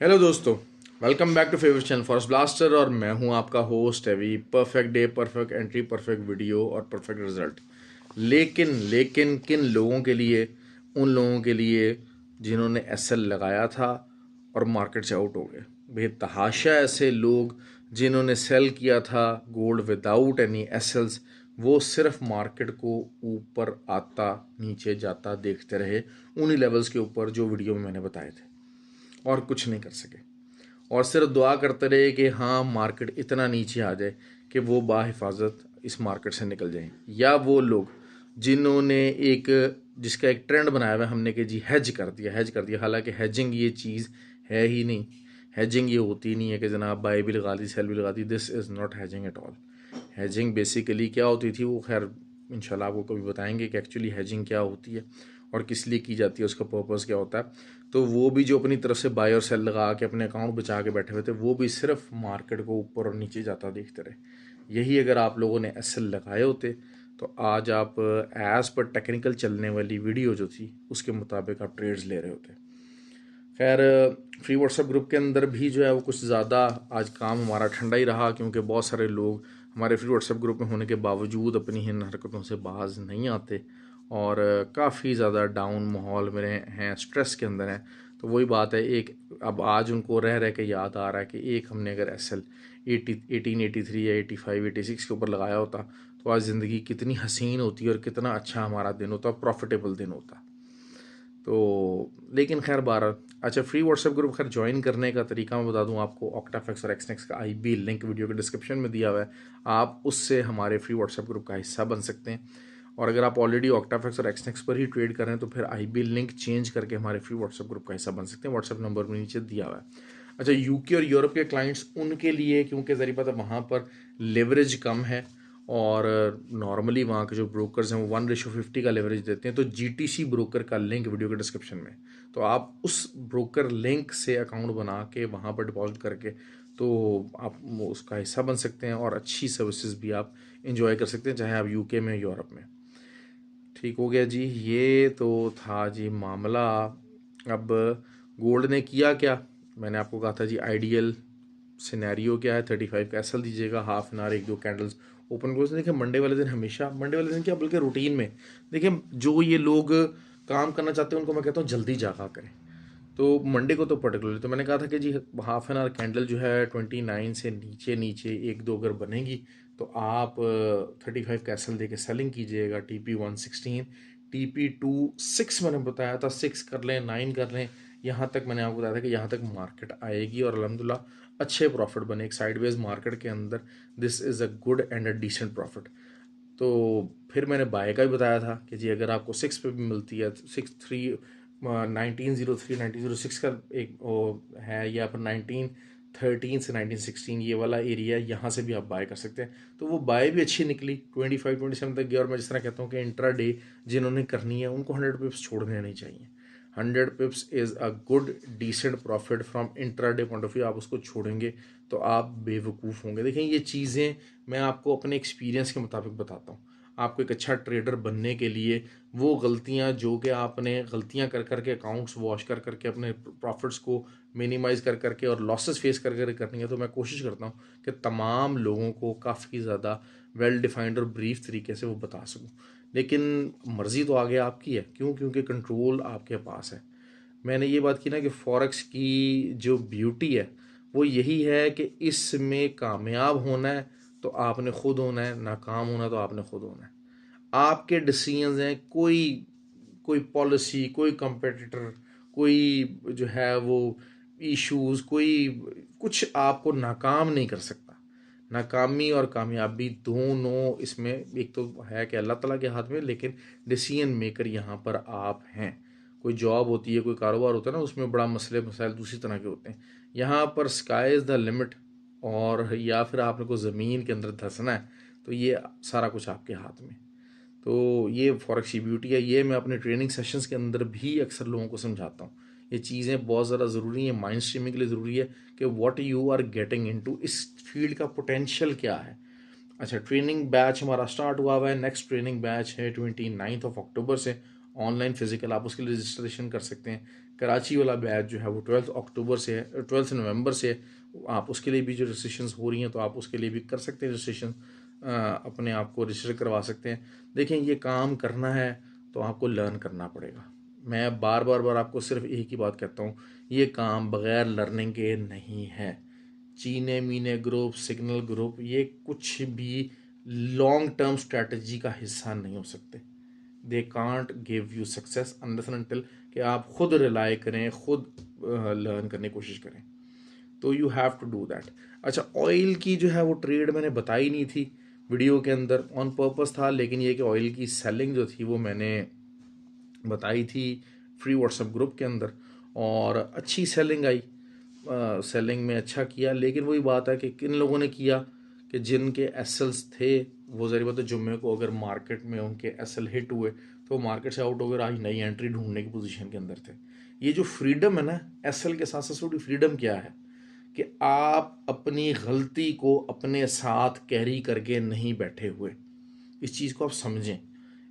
Hello दोस्तों, welcome back to favourite channel forest blaster. और मैं हूं आपका host Avi. Perfect day, perfect entry, perfect video और परफेक्ट रिजल्ट। लेकिन किन लोगों के लिए? उन लोगों के लिए जिन्होंने एसएल लगाया था और मार्केट से आउट हो गए। बेतहाशा ऐसे लोग जिन्होंने सेल किया था गोल्ड विदाउट एनी एसएल्स, वो सिर्फ मार्केट को ऊपर आता नीचे जाता देखते रहे उन्हीं लेवल्स के ऊपर जो वीडियो में मैंने बताए थे, और कुछ नहीं कर सके। और सिर्फ दुआ करते रहे कि हाँ मार्केट इतना नीचे आ जाए कि वो बाहिफाजत इस मार्केट से निकल जाएं। या वो लोग जिन्होंने एक जिसका एक ट्रेंड बनाया हुआ है हमने कि जी हैज कर दिया। हालांकि हैजिंग ये चीज़ है ही नहीं। हैजिंग ये होती नहीं है कि जनाब बाई भी लगा दी सेल भी लगा दी। This is not hedging at all. Hedging basically क्या होती थी, वो खैर इंशाल्लाह आपको कभी बताएंगे कि एक्चुअली हैजिंग क्या होती है और किस लिए की जाती है, उसका पर्पस क्या होता है। तो वो भी जो अपनी तरफ से बाय और सेल लगा के अपने अकाउंट बचा के बैठे हुए थे, वो भी सिर्फ मार्केट को ऊपर और नीचे जाता देखते रहे। यही अगर आप लोगों ने एसएल लगाए होते तो आज आप एज पर टेक्निकल चलने वाली वीडियो जो थी उसके मुताबिक आप ट्रेड्स ले रहे होते। खैर, फ्री व्हाट्सएप ग्रुप के अंदर भी जो है वो कुछ ज़्यादा आज काम हमारा ठंडा ही रहा, क्योंकि बहुत सारे लोग हमारे फ्री व्हाट्सएप ग्रुप में होने के बावजूद अपनी इन हरकतों से बाज नहीं आते और काफ़ी ज़्यादा डाउन माहौल में हैं, स्ट्रेस के अंदर हैं। तो वही बात है, एक अब आज उनको रह रह के याद आ रहा है कि एक हमने अगर एस एल 1883 या 85 86 के ऊपर लगाया होता तो आज ज़िंदगी कितनी हसीन होती और कितना अच्छा हमारा दिन होता, प्रॉफिटेबल दिन होता। तो लेकिन खैर बारह अच्छा, फ्री व्हाट्सएप ग्रुप खैर ज्वाइन करने का तरीका मैं बता दूं आपको। ऑक्टाफेक्स और एक्सनेक्स का आईबी लिंक वीडियो के डिस्क्रिप्शन में दिया हुआ है। आप उससे हमारे फ्री व्हाट्सएप ग्रुप का हिस्सा बन सकते हैं। और अगर आप ऑलरेडी ऑक्टाफेक्स और एक्सनेक्स पर ही ट्रेड कर रहे हैं तो फिर आईबी लिंक चेंज करके हमारे फ्री व्हाट्सएप ग्रुप का हिस्सा बन सकते हैं। व्हाट्सएप नंबर में नीचे दिया हुआ है। अच्छा, यूके और यूरोप के क्लाइंट्स उनके लिए, क्योंकि ज़रिए पता वहाँ पर लेवरेज कम है और नॉर्मली वहाँ के जो ब्रोकर्स हैं वो 1:50 का लेवरेज देते हैं। तो जीटीसी ब्रोकर का लिंक वीडियो के डिस्क्रिप्शन में, तो आप उस ब्रोकर लिंक से अकाउंट बना के वहाँ पर डिपॉजिट करके तो आप उसका हिस्सा बन सकते हैं और अच्छी सर्विसेज भी आप इंजॉय कर सकते हैं, चाहे आप यूके में यूरोप में। ठीक हो गया जी, ये तो था जी मामला। अब गोल्ड ने किया क्या? मैंने आपको कहा था जी आइडियल सिनेरियो क्या है, 35 का एसएल दीजिएगा, हाफ एन आवर एक दो कैंडल्स ओपन क्लोज। देखिए मंडे वाले दिन, हमेशा मंडे वाले दिन क्या बल्कि रूटीन में देखिए जो ये लोग काम करना चाहते हैं उनको मैं कहता हूँ जल्दी जागा करें। तो मंडे को तो पर्टिकुलरली तो मैंने कहा था कि जी हाफ एन आवर कैंडल जो है 29 से नीचे नीचे एक दो अगर बनेगी तो आप 35 कैसल दे के सेलिंग कीजिएगा। TP116, TP26 मैंने बताया था 6 कर लें, 9 कर लें। यहाँ तक मैंने आपको बताया था कि यहाँ तक मार्केट आएगी और अल्हम्दुलिल्लाह अच्छे प्रॉफिट बने एक साइडवेज मार्केट के अंदर। This is a good and a decent profit. तो फिर मैंने बाय का भी बताया था कि जी अगर आपको 6 पे भी मिलती है, 6 3 1903 1906 का एक वो है, या फिर 1913 से 1916 ये वाला एरिया, यहाँ से भी आप बाय कर सकते हैं। तो वो बाय भी अच्छी निकली, 25 27 तक गया। और मैं जिस तरह कहता हूँ कि इंट्रा डे जिन्होंने करनी है उनको 100 पिप्स छोड़ने नहीं चाहिए। 100 pips is a good decent profit from intraday point of view. आप उसको छोड़ेंगे तो आप बेवकूफ़ होंगे। देखिए ये चीज़ें मैं आपको अपने एक्सपीरियंस के मुताबिक बताता हूँ। आपको एक अच्छा ट्रेडर बनने के लिए वो गलतियां जो कि आपने गलतियां कर करके अकाउंट्स वॉश कर करके अपने प्रॉफिट्स को मिनिमाइज़ कर करके और लॉसेस फेस कर कर करनी है, तो मैं कोशिश करता हूँ कि तमाम लोगों को काफ़ी ज़्यादा वेल डिफाइंड और ब्रीफ तरीके से वो बता सकूँ। लेकिन मर्ज़ी तो आगे आपकी है, क्यों? क्योंकि कंट्रोल आपके पास है। मैंने ये बात की ना कि फॉरेक्स की जो ब्यूटी है वो यही है कि इसमें कामयाब होना है तो आपने खुद होना है, नाकाम होना तो आपने खुद होना है। आपके डिसीजंस हैं। कोई कोई पॉलिसी, कोई कंपेटिटर, कोई जो है वो इश्यूज, कोई कुछ आपको नाकाम नहीं कर सकता। नाकामी और कामयाबी दोनों इसमें, एक तो है कि अल्लाह ताला के हाथ में, लेकिन डिसीजन मेकर यहाँ पर आप हैं। कोई जॉब होती है, कोई कारोबार होता है ना, उसमें बड़ा मसले मसाइल दूसरी तरह के होते हैं। यहाँ पर स्काई इज़ द लिमिट, और या फिर आपने को ज़मीन के अंदर धंसना है तो ये सारा कुछ आपके हाथ में। तो ये फॉरेक्स की ब्यूटी है। ये मैं अपने ट्रेनिंग सेशंस के अंदर भी अक्सर लोगों को समझाता हूँ। ये चीज़ें बहुत ज़्यादा ज़रूरी है, माइंड स्ट्रीमिंग के लिए ज़रूरी है कि what you are getting into, इस फील्ड का पोटेंशियल क्या है। अच्छा, ट्रेनिंग बैच हमारा स्टार्ट हुआ है। नेक्स्ट ट्रेनिंग बैच है 29 अक्टूबर से, ऑनलाइन फिजिकल। आप उसके लिए रजिस्ट्रेशन कर सकते हैं। कराची वाला बैच जो है वो 12 अक्टूबर से है, 12 नवंबर से है। आप उसके लिए भी जो रजिस्ट्रेशन हो रही हैं तो आप उसके लिए भी कर सकते हैं रजिस्ट्रेशन, अपने आप को रजिस्टर करवा सकते हैं। देखें, ये काम करना है तो आपको लर्न करना पड़ेगा। मैं बार आपको सिर्फ एक ही बात कहता हूँ, ये काम बग़ैर लर्निंग के नहीं है। चीने मीने ग्रुप, सिग्नल ग्रुप, ये कुछ भी लॉन्ग टर्म स्ट्रेटजी का हिस्सा नहीं हो सकते। They can't give you success unless and until कि आप खुद रिलाई करें, खुद लर्न करने की कोशिश करें। तो you have to do that. अच्छा, ऑयल की जो है वो ट्रेड मैंने बताई नहीं थी वीडियो के अंदर, ऑन पर्पस था, लेकिन ये कि ऑयल की सेलिंग जो थी वो मैंने बताई थी फ्री व्हाट्सएप ग्रुप के अंदर, और अच्छी सेलिंग आई। सेलिंग में अच्छा किया, लेकिन वही बात है कि किन लोगों ने किया कि जिनके एसएल्स थे, वो ज़रूरी बात है जुम्मे को अगर मार्केट में उनके एसएल हिट हुए तो मार्केट से आउट होकर आज नई एंट्री ढूंढने की पोजीशन के अंदर थे। ये जो फ्रीडम है ना एसएल के साथ साथ, फ्रीडम क्या है कि आप अपनी गलती को अपने साथ कैरी करके नहीं बैठे हुए। इस चीज़ को आप समझें,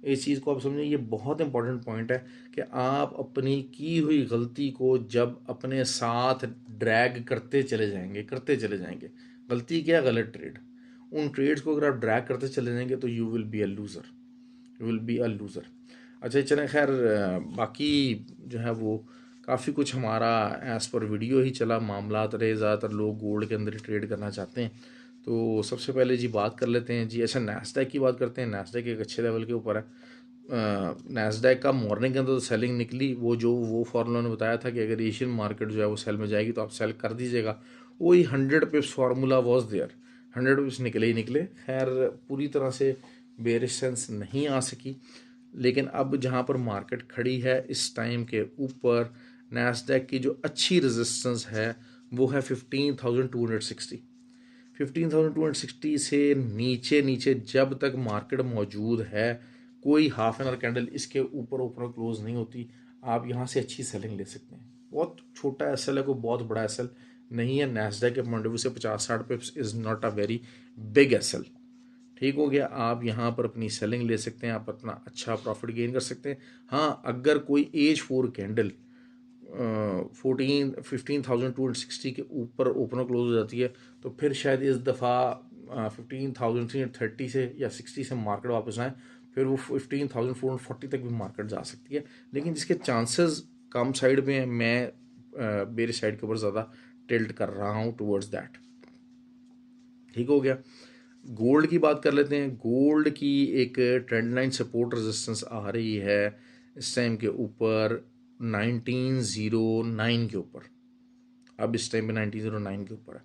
इस चीज़ को आप समझें, ये बहुत इंपॉर्टेंट पॉइंट है कि आप अपनी की हुई गलती को जब अपने साथ ड्रैग करते चले जाएंगे। गलती क्या? गलत ट्रेड। उन ट्रेड्स को अगर आप ड्रैग करते चले जाएंगे तो you will be a loser, you will be a loser. अच्छा चलें, खैर बाकी जो है वो काफ़ी कुछ हमारा एज़ पर वीडियो ही चला, मामलात रहे, ज़्यादातर लोग गोल्ड के अंदर ही ट्रेड करना चाहते हैं। तो सबसे पहले जी बात कर लेते हैं जी। अच्छा, नैस्डैक की बात करते हैं। नैस्डैक एक अच्छे लेवल के ऊपर है। नैस्डैक का मॉर्निंग के अंदर तो सेलिंग निकली, वो फार्मूला ने बताया था कि अगर एशियन मार्केट जो है वो सेल में जाएगी तो आप सेल कर दीजिएगा, वही 100 pips formula was there, 100 pips निकले ही निकले। खैर पूरी तरह से बेरिश सेंस नहीं आ सकी, लेकिन अब जहाँ पर मार्केट खड़ी है इस टाइम के ऊपर, नैस्डैक की जो अच्छी रेजिस्टेंस है वो है 15,260। 15,260 से नीचे जब तक मार्केट मौजूद है, कोई हाफ एन आवर कैंडल इसके ऊपर ऊपर क्लोज नहीं होती, आप यहाँ से अच्छी सेलिंग ले सकते हैं। बहुत छोटा एसएल है, कोई बहुत बड़ा एसएल नहीं है। नैस्डैक के पॉइंट ऑफ व्यू से 50-60 pips is not a very big SL. ठीक हो गया, आप यहाँ पर अपनी सेलिंग ले सकते हैं, आप अपना अच्छा प्रॉफिट गेन कर सकते हैं। हाँ, अगर कोई एज 4 कैंडल 15,260 के ऊपर ओपन क्लोज हो जाती है तो फिर शायद इस दफ़ा 15,330 से या 60 से मार्केट वापस आए, फिर वो 15,440 तक भी मार्केट जा सकती है। लेकिन जिसके चांसेस कम साइड में है, मैं मेरे साइड के ऊपर ज़्यादा टिल्ट कर रहा हूँ टुवर्ड्स दैट। ठीक हो गया। गोल्ड की बात कर लेते हैं। गोल्ड की एक ट्रेंड लाइन सपोर्ट रेजिस्टेंस आ रही है इस टाइम के ऊपर 1909 के ऊपर। अब इस टाइम पे 1909 के ऊपर है।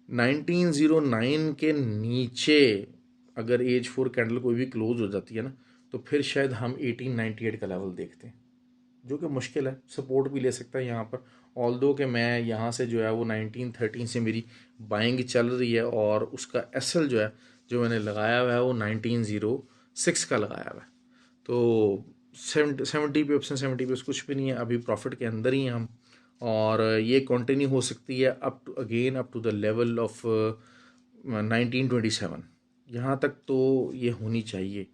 1909 के नीचे अगर एज 4 कैंडल कोई भी क्लोज हो जाती है ना, तो फिर शायद हम 1898 का लेवल देखते हैं, जो कि मुश्किल है। सपोर्ट भी ले सकता है यहाँ पर, ऑल्दो कि मैं यहाँ से जो है वो 1913 से मेरी बाइंग चल रही है, और उसका एसएल जो है जो मैंने लगाया हुआ है वो 1906 का लगाया हुआ है। तो 70 पे ऑप्शन 70 पे कुछ भी नहीं है, अभी प्रॉफिट के अंदर ही हैं हम, और ये कंटिन्यू हो सकती है up to the level of 1927। यहाँ तक तो ये होनी चाहिए,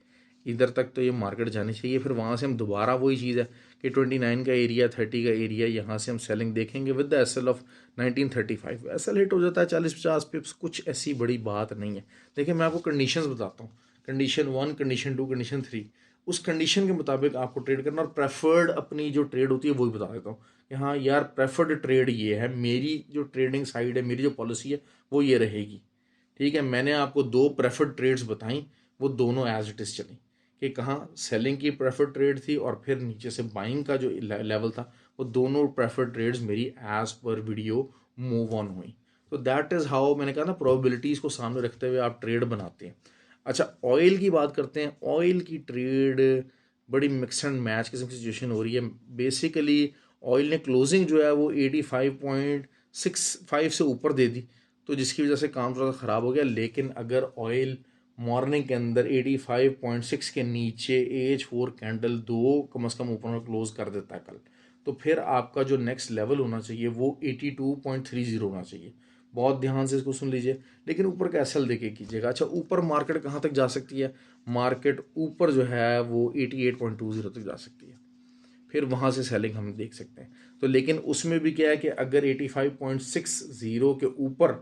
इधर तक तो ये मार्केट जानी चाहिए। फिर वहाँ से हम दोबारा वही चीज़ है कि 29 का एरिया, 30 का एरिया, यहाँ से हम सेलिंग देखेंगे with the SL of 1935। SL hit हो जाता है 40-50 पिप्स, कुछ ऐसी बड़ी बात नहीं है। देखिए मैं आपको कंडीशंस बताता हूँ, कंडीशन 1, कंडीशन 2, कंडीशन 3। उस कंडीशन के मुताबिक आपको ट्रेड करना, और प्रेफर्ड अपनी जो ट्रेड होती है वही बता देता हूँ कि हाँ यार प्रेफर्ड ट्रेड ये है, मेरी जो ट्रेडिंग साइड है, मेरी जो पॉलिसी है वो ये रहेगी। ठीक है, मैंने आपको 2 प्रेफर्ड ट्रेड्स बताई, वो दोनों एज इट इज़ चली, कि कहाँ सेलिंग की प्रेफर्ड ट्रेड थी और फिर नीचे से बाइंग का जो लेवल था, वो दोनों प्रेफर्ड ट्रेड्स मेरी एज पर वीडियो मूव ऑन हुई। तो दैट इज़ हाउ, मैंने कहा ना, प्रोबेबिलिटीज़ को सामने रखते हुए आप ट्रेड बनाते हैं। अच्छा, ऑयल की बात करते हैं। ऑयल की ट्रेड बड़ी मिक्स एंड मैच किस्म की सिचुएशन हो रही है। बेसिकली ऑयल ने क्लोजिंग जो है वो 85.65 से ऊपर दे दी, तो जिसकी वजह से काम थोड़ा सा ख़राब हो गया। लेकिन अगर ऑयल मॉर्निंग के अंदर 85.6 के नीचे एज 4 कैंडल 2 कम से कम ऊपर क्लोज कर देता है कल, तो फिर आपका जो नेक्स्ट लेवल होना चाहिए वो 82.30 होना चाहिए। बहुत ध्यान से इसको सुन लीजिए, लेकिन ऊपर का एसएल देके कीजिएगा। अच्छा, ऊपर मार्केट कहाँ तक जा सकती है? मार्केट ऊपर जो है वो 88.20 तक जा सकती है। फिर वहाँ से सेलिंग हम देख सकते हैं। तो लेकिन उसमें भी क्या है कि अगर 85.60 के ऊपर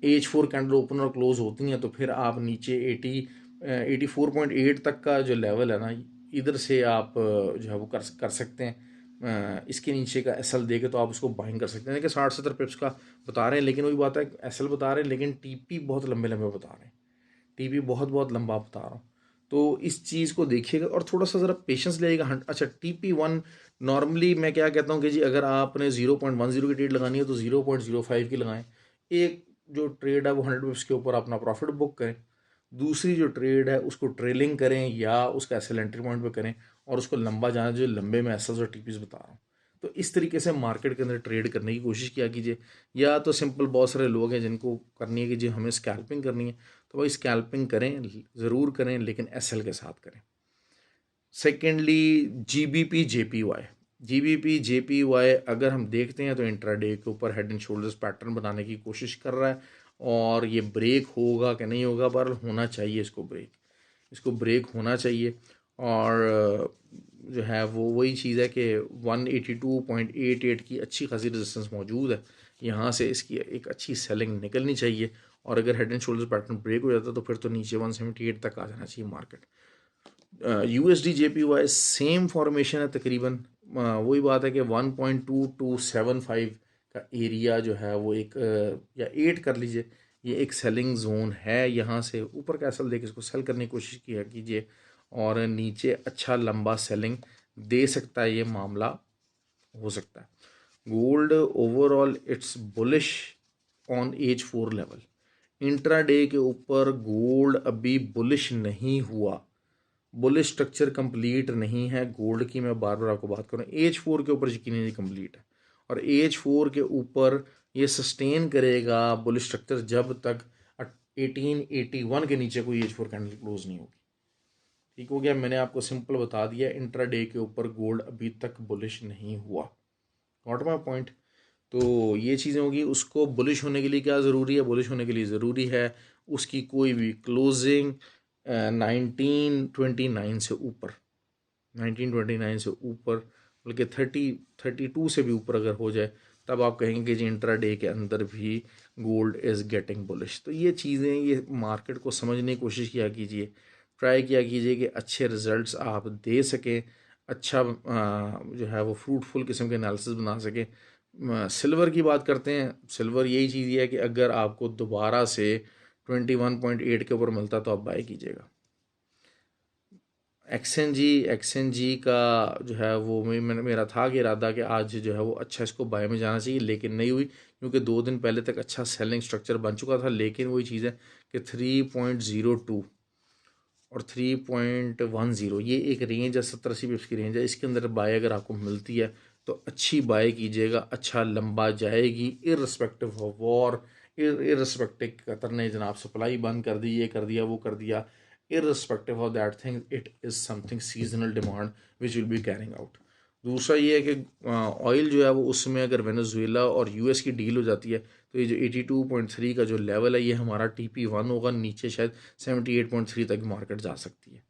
H4 कैंडल ओपन और क्लोज होती हैं तो फिर आप नीचे 84.8 तक का जो लेवल है ना, इधर से आप जो है वो कर सकते हैं। इसके नीचे का एसएल देके तो आप उसको बाइंग कर सकते हैं कि 60-70 पिप्स का बता रहे हैं, लेकिन वही बात है एसएल बता रहे हैं लेकिन टीपी बहुत लंबे लंबे बता रहे हैं, टीपी बहुत बहुत लंबा बता रहा हूँ। तो इस चीज़ को देखिएगा और थोड़ा सा ज़रा पेशेंस लगेगा। अच्छा, TP1 नॉर्मली मैं क्या कहता हूँ कि जी अगर आपने 0.10 की ट्रेड लगानी है तो 0.05 की लगाएं। एक जो ट्रेड है वो 100 पिप्स के ऊपर अपना प्रॉफिट बुक करें, दूसरी जो ट्रेड है उसको ट्रेलिंग करें या उसका एसएल एंट्री पॉइंट पे करें और उसको लंबा जाना, जो लंबे में एसएल्स और टीपीज बता रहा हूँ। तो इस तरीके से मार्केट के अंदर ट्रेड करने की कोशिश किया कीजिए। या तो सिंपल बहुत सारे लोग हैं जिनको करनी है कि जी हमें स्कैल्पिंग करनी है, तो भाई स्कैल्पिंग करें, ज़रूर करें लेकिन एसएल के साथ करें। सेकेंडली GBP JPY अगर हम देखते हैं तो इंट्राडे के ऊपर हेड एंड शोल्डर्स पैटर्न बनाने की कोशिश कर रहा है और ये ब्रेक होगा कि नहीं होगा, पर होना चाहिए इसको ब्रेक होना चाहिए। और जो है वो वही चीज़ है कि 182.88 की अच्छी खासी रेजिस्टेंस मौजूद है, यहाँ से इसकी एक अच्छी सेलिंग निकलनी चाहिए। और अगर head and shoulders pattern break हो जाता है तो फिर तो नीचे 178 तक आ जाना चाहिए market. USD JPY same formation है तकरीबन। वही बात है कि 1.2275 का एरिया जो है वो एक या 8 कर लीजिए, ये एक सेलिंग जोन है। यहाँ से ऊपर कैसल देके इसको सेल करने की कोशिश किया कीजिए और नीचे अच्छा लंबा सेलिंग दे सकता है, ये मामला हो सकता है। Gold overall it's bullish on H4 level. Intraday के ऊपर गोल्ड अभी बुलिश नहीं हुआ, बुलिश स्ट्रक्चर कंप्लीट नहीं है गोल्ड की। मैं बार बार आपको बात करूँ, H4 के ऊपर यकीन नहीं कंप्लीट है और H4 के ऊपर ये सस्टेन करेगा बुलिश स्ट्रक्चर जब तक 1881 के नीचे कोई H4 कैंडल क्लोज नहीं होगी। ठीक हो गया, मैंने आपको सिंपल बता दिया, इंट्राडे के ऊपर गोल्ड अभी तक बुलिश नहीं हुआ। Not my point. तो ये चीज़ें होगी। उसको बुलिश होने के लिए क्या ज़रूरी है? बुलिश होने के लिए ज़रूरी है उसकी कोई भी क्लोजिंग 1929 से ऊपर, 1929 से ऊपर, बल्कि 32 से भी ऊपर अगर हो जाए तब आप कहेंगे कि जी इंट्राडे के अंदर भी गोल्ड इज़ गेटिंग बुलिश। तो ये चीज़ें, ये मार्केट को समझने की कोशिश किया कीजिए, ट्राई किया कीजिए कि अच्छे रिजल्ट्स आप दे सकें, अच्छा जो है वो फ्रूटफुल किस्म के एनालिसिस बना सकें। सिल्वर की बात करते हैं। सिल्वर यही चीज़ है कि अगर आपको दोबारा से 21.8 के ऊपर मिलता तो आप बाय कीजिएगा। एक्सएनजी का जो है वो मेरा था कि इरादा कि आज जो है वो अच्छा इसको बाय में जाना चाहिए, लेकिन नहीं हुई क्योंकि 2 दिन पहले तक अच्छा सेलिंग स्ट्रक्चर बन चुका था। लेकिन वही चीज़ है कि 3.02 और 3.10 ये एक रेंज है, 70-80 पिप्स की रेंज है। इसके अंदर बाय अगर आपको मिलती है तो अच्छी बाय कीजिएगा, अच्छा लंबा जाएगी irrespective of war, irrespective Qatar ने जनाब सप्लाई बंद कर दी, ये कर दिया, वो कर दिया, irrespective of that thing, it is something seasonal demand which will be carrying out। दूसरा ये है कि ऑयल जो है वो उसमें अगर वेनेजुएला और यूएस की डील हो जाती है तो ये जो 82.3 का जो लेवल है ये हमारा TP1 होगा, नीचे शायद 78.3 तक मार्केट जा सकती है।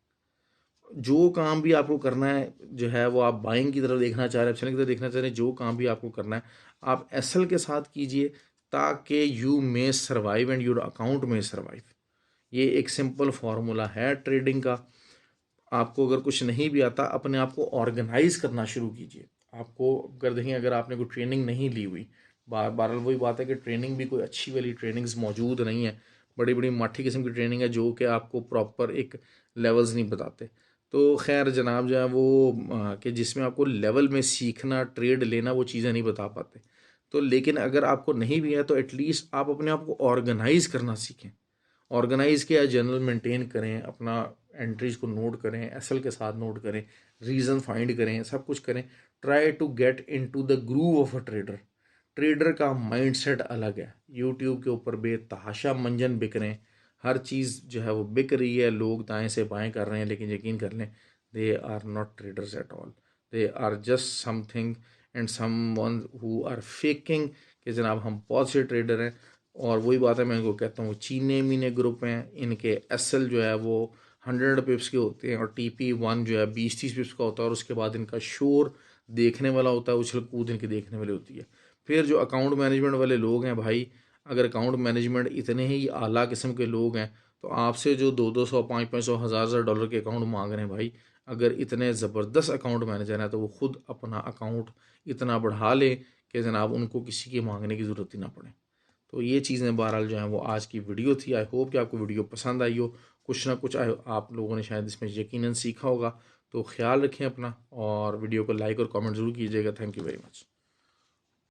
जो काम भी आपको करना है जो है वो आप बाइंग की तरफ देखना चाह रहे हैं, सेलिंग की तरफ देखना चाह रहे हैं, जो काम भी आपको करना है आप एसएल के साथ कीजिए ताकि you may survive and your account में सर्वाइव। ये एक सिंपल फार्मूला है ट्रेडिंग का। आपको अगर कुछ नहीं भी आता, अपने आप को ऑर्गेनाइज करना शुरू कीजिए। आपको अगर देखें, अगर आपने कोई ट्रेनिंग नहीं ली हुई, बहरहाल वही बात है कि ट्रेनिंग भी कोई अच्छी वाली ट्रेनिंग्स मौजूद नहीं है, बड़ी बड़ी माठी किस्म की ट्रेनिंग है जो कि आपको प्रॉपर एक लेवल्स नहीं बताते। तो खैर जनाब जो है वो कि जिसमें आपको लेवल में सीखना, ट्रेड लेना, वो चीज़ें नहीं बता पाते। तो लेकिन अगर आपको नहीं भी है तो एटलीस्ट आप अपने आप को ऑर्गेनाइज करना सीखें। ऑर्गेनाइज किया, जर्नल मेंटेन करें, अपना एंट्रीज को नोट करें, एसएल के साथ नोट करें, रीज़न फाइंड करें, सब कुछ करें। Try to get into the groove of a trader. Trader का माइंडसेट अलग है। यूट्यूब के ऊपर बेतहाशा मंजन बिक रहे हैं, हर चीज़ जो है वो बिक रही है, लोग दाएं से बाएं कर रहे हैं, लेकिन यकीन कर लें they are not traders at all, they are just something and someone who are faking कि जनाब हम बहुत से ट्रेडर हैं। और वही बात है, मैं इनको कहता हूँ चीने मीने ग्रुप हैं, इनके एसएल जो है वो 100 पिप्स के होते हैं और TP1 जो है 20-30 पिप्स का होता है और उसके बाद इनका शोर देखने वाला होता है, उछल कूद इनकी देखने वाली होती है। फिर जो अकाउंट मैनेजमेंट वाले लोग हैं भाई, अगर अकाउंट मैनेजमेंट इतने ही आला किस्म के लोग हैं तो आपसे जो 200 500 1000 डॉलर के अकाउंट मांग रहे हैं भाई, अगर इतने ज़बरदस्त अकाउंट मैनेजर हैं तो वो खुद अपना अकाउंट इतना बढ़ा लें कि जनाब उनको किसी के मांगने की ज़रूरत ही ना पड़े। तो ये चीज़ें बहरहाल जो हैं वो आज की वीडियो थी। आई होप कि आपको वीडियो पसंद आई हो, कुछ ना कुछ आप लोगों ने शायद इसमें यकीनन सीखा होगा। तो ख्याल रखें अपना, और वीडियो को लाइक और कमेंट ज़रूर कीजिएगा। Thank you very much.